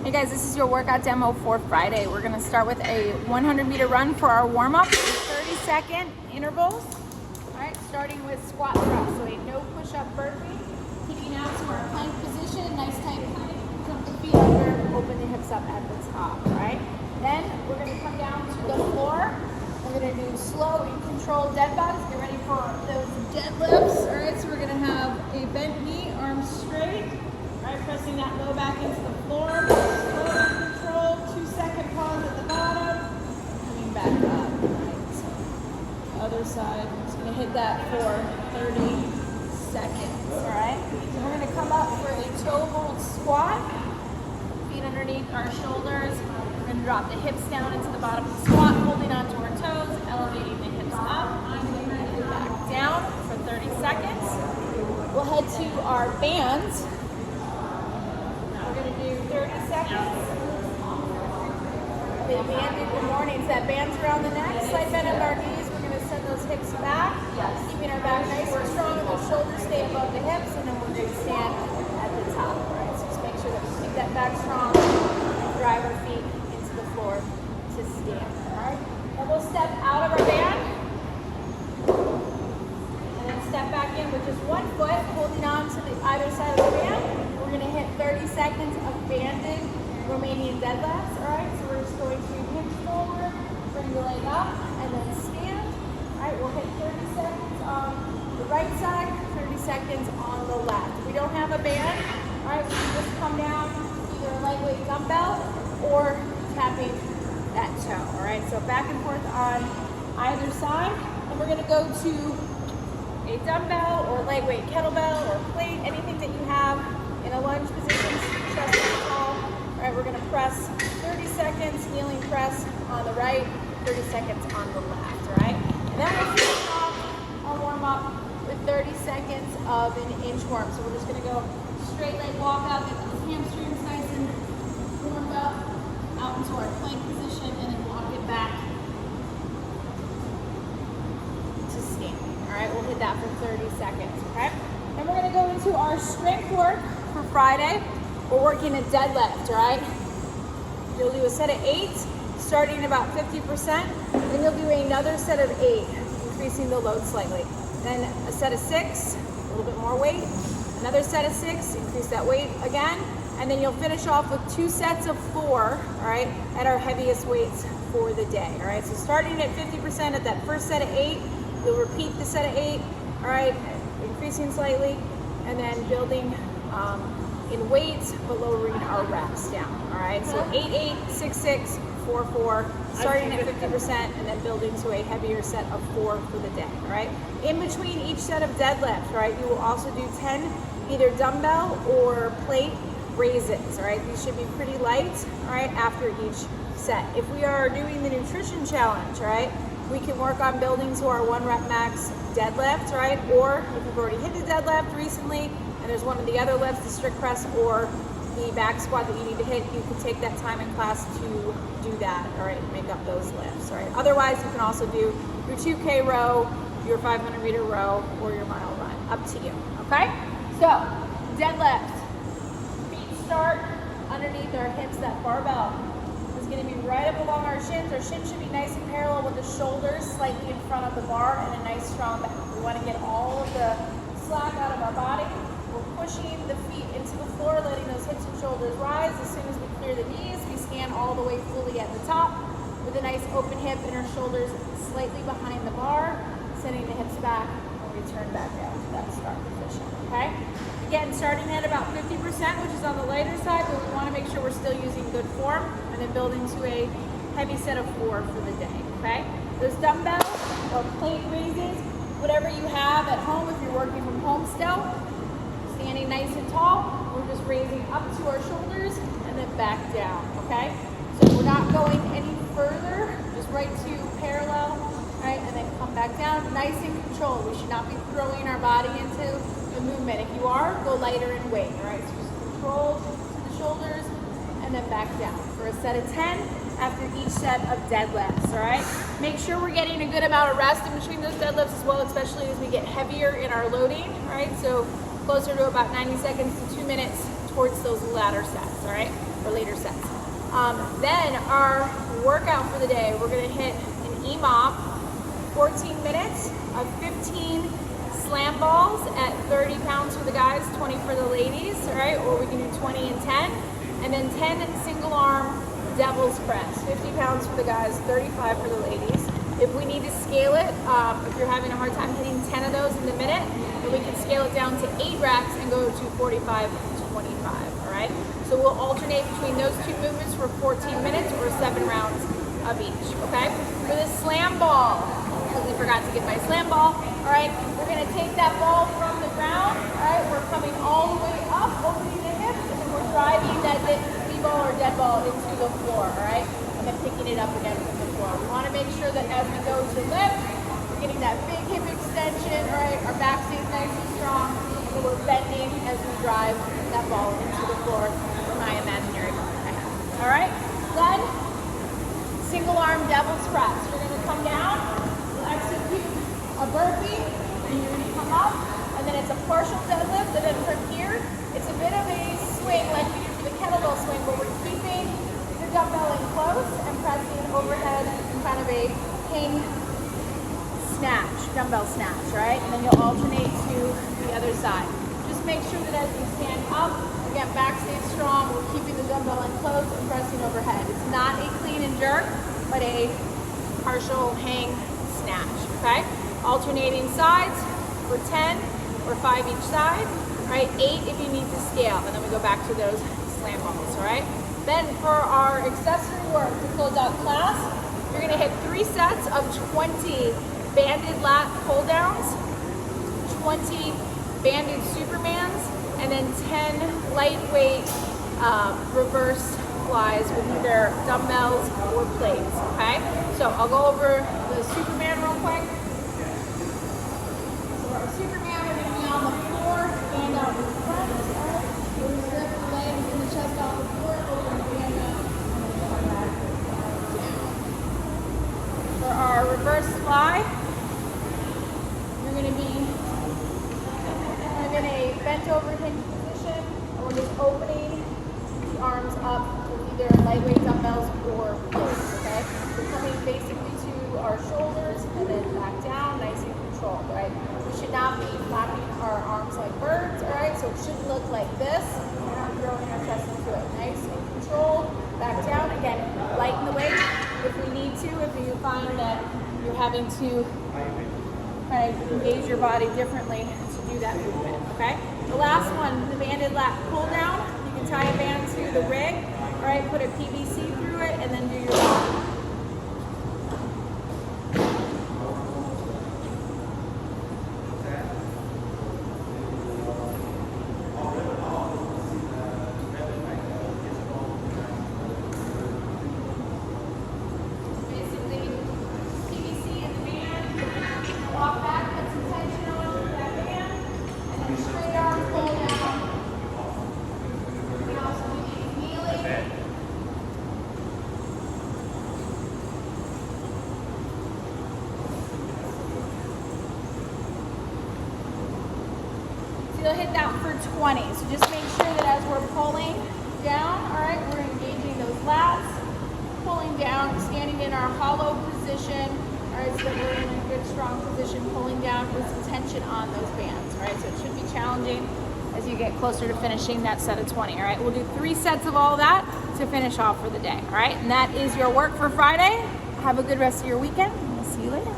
Hey guys, this is your workout demo for Friday. We're gonna start with a 100-meter run for our warm-up, 30-second intervals. All right, starting with squat thrust, so a no push-up burpee. Kicking out to our plank position, nice tight plank. Jump the feet under, open the hips up at the top, all right? Then we're gonna come down to the floor. We're gonna do slow and controlled dead bugs. Get ready for those deadlifts. All right, so we're gonna have a bent knee, arms straight. All right, pressing that low back into the floor. Slow and controlled, 2-second pause at the bottom. Coming back up. All right, so other side. Just gonna hit that for 30 seconds. All right, so we're gonna come up for a toe hold squat. Feet underneath our shoulders. We're gonna drop the hips down into the bottom of the squat, holding onto our toes, elevating the hips up, and back down for 30 seconds. We'll head to our bands. We're gonna do 30 seconds. The banded, good morning. So that band's around the neck, slight bend of our knees. We're gonna send those hips back, keeping our back nice and strong, and those shoulders stay above the hips, and then we're gonna stand at the top. All right, so just make sure that we keep that back strong, drive our feet into the floor to stand. All right, and we'll step out of our band, and then step back in with just one foot, holding on to the either side of the band. We're gonna hit 30 seconds of banded Romanian deadlifts. All right, so we're just going to hinge forward, bring the leg up, and then stand. All right, we'll hit 30 seconds on the right side, 30 seconds on the left. If we don't have a band, all right, we can just come down either a lightweight dumbbell or tapping that toe. All right, so back and forth on either side. And we're gonna go to a dumbbell or lightweight kettlebell or plate, anything that you have in a lunge position, chest up tall. All right, we're gonna press 30 seconds, kneeling press on the right, 30 seconds on the left, all right? And then we'll finish off our warm up with 30 seconds of an inchworm. So we're just gonna go straight leg walk out, get those hamstrings nice and warmed up, out into our plank position, and then walk it back to standing. All right, we'll hit that for 30 seconds, okay? Then we're gonna go into our strength work for Friday. We're working a deadlift, all right? You'll do a set of 8, starting about 50%. Then you'll do another set of 8, increasing the load slightly. Then a set of 6, a little bit more weight. Another set of 6, increase that weight again. And then you'll finish off with 2 sets of 4, all right, at our heaviest weights for the day, all right? So starting at 50% at that first set of 8, you'll repeat the set of 8, all right, increasing slightly, and then building in weights, but lowering our reps down, all right? So 8-8, 6-6, 4-4, starting at 50%, and then building to a heavier set of 4 for the day, all right? In between each set of deadlifts, right, you will also do 10 either dumbbell or plate raises, all right? These should be pretty light, all right, after each set. If we are doing the nutrition challenge, right, we can work on building to our 1 rep max deadlift, right? Or if you've already hit the deadlift recently, and there's one of the other lifts, the strict press or the back squat that you need to hit, you can take that time in class to do that, all right, make up those lifts, all right? Otherwise, you can also do your 2K row, your 500-meter row, or your mile run, up to you, okay? So, deadlift. Feet start underneath our hips, that barbell is gonna be right up along our shins. Our shins should be nice and parallel with the shoulders slightly in front of the bar and a nice strong back. We wanna get all of the slack out of our body. We're pushing the feet into the floor, letting those hips and shoulders rise. As soon as we clear the knees, we stand all the way fully at the top with a nice open hip and our shoulders slightly behind the bar, sending the hips back and return back down to that start position, okay? Again, starting at about 50%, which is on the lighter side, but we wanna make sure we're still using good form, and then building to a heavy set of 4 for the day, okay? Those dumbbells or plate raises, whatever you have at home, if you're working from home still, standing nice and tall, we're just raising up to our shoulders and then back down, okay? So we're not going any further, just right to parallel, right? And then come back down, nice and controlled. We should not be throwing our body into the movement. If you are, go lighter in weight, all right? So just control to the shoulders and then back down for a set of 10 after each set of deadlifts, all right? Make sure we're getting a good amount of rest in between those deadlifts as well, especially as we get heavier in our loading, all right? So closer to about 90 seconds to 2 minutes towards those latter sets, all right? Or later sets. Then our workout for the day, we're gonna hit an EMOM, 14 minutes of 15 slam balls at 30 pounds for the guys, 20 for the ladies, all right? Or we can do 20 and 10. And then 10 single arm devil's press, 50 pounds for the guys, 35 for the ladies. If we need to scale it, if you're having a hard time hitting 10 of those in the minute, then we can scale it down to 8 reps and go to 45 to 25, all right? So we'll alternate between those two movements for 14 minutes or 7 rounds of each, okay? For the slam ball, because we forgot to get my slam ball, all right? We're gonna take that ball from the ground, all right? We're coming all the way up, opening the hips, and then we're driving that ball or dead ball into the floor, all right? And then picking it up again from the floor. We wanna make sure that as we go to lift, we're getting that big hip extension, all right? Our back stays nice and strong, and we're bending as we drive that ball into the floor for my imaginary ball I have. All right? Then, single arm devil's press. You're gonna come down, execute a burpee, and you're gonna come up, and then it's a partial deadlift, and then from here, it's a bit of a swing like we do for the kettlebell swing, where we're keeping the dumbbell in close and pressing overhead in kind of a hang snatch, dumbbell snatch, right? And then you'll alternate to the other side. Just make sure that as you stand up, again, back stays strong, we're keeping the dumbbell in close and pressing overhead. It's not a clean and jerk, but a partial hang snatch, okay? Alternating sides for 10 or 5 each side, right? 8 if you need to scale, and then we go back to those slam balls, all right? Then for our accessory work to close out class, you're gonna hit 3 sets of 20 banded lat pull downs, 20 banded supermans, and then 10 lightweight reverse flies with either dumbbells or plates, okay? So I'll go over the Superman real quick. So our Superman, we're gonna be on the floor, hand out in front, all right? We're gonna lift the legs and the chest off the floor, over and hand up, and then come back down. For our reverse fly, you're gonna be in a bent over hinge position, and we're just opening the arms up with either lightweight dumbbells or plates, okay? We're coming basically to our shoulders and then back down, nice and controlled, right? We should not be flapping our arms like birds, all right? So it should look like this, and not throwing our chest into it. Nice and controlled, back down. Again, lighten the weight if we need to, if you find that you're having to kind of engage your body differently to do that movement, okay? The last one, the banded lat pull down. You can tie a band to the rig, all right? Put a PVC through it, and then do your ball. You'll hit that for 20. So just make sure that as we're pulling down, all right, we're engaging those lats, pulling down, standing in our hollow position, all right, so that we're in a good, strong position, pulling down with some tension on those bands, all right? So it should be challenging as you get closer to finishing that set of 20, all right? We'll do 3 sets of all that to finish off for the day, all right? And that is your work for Friday. Have a good rest of your weekend, and we'll see you later.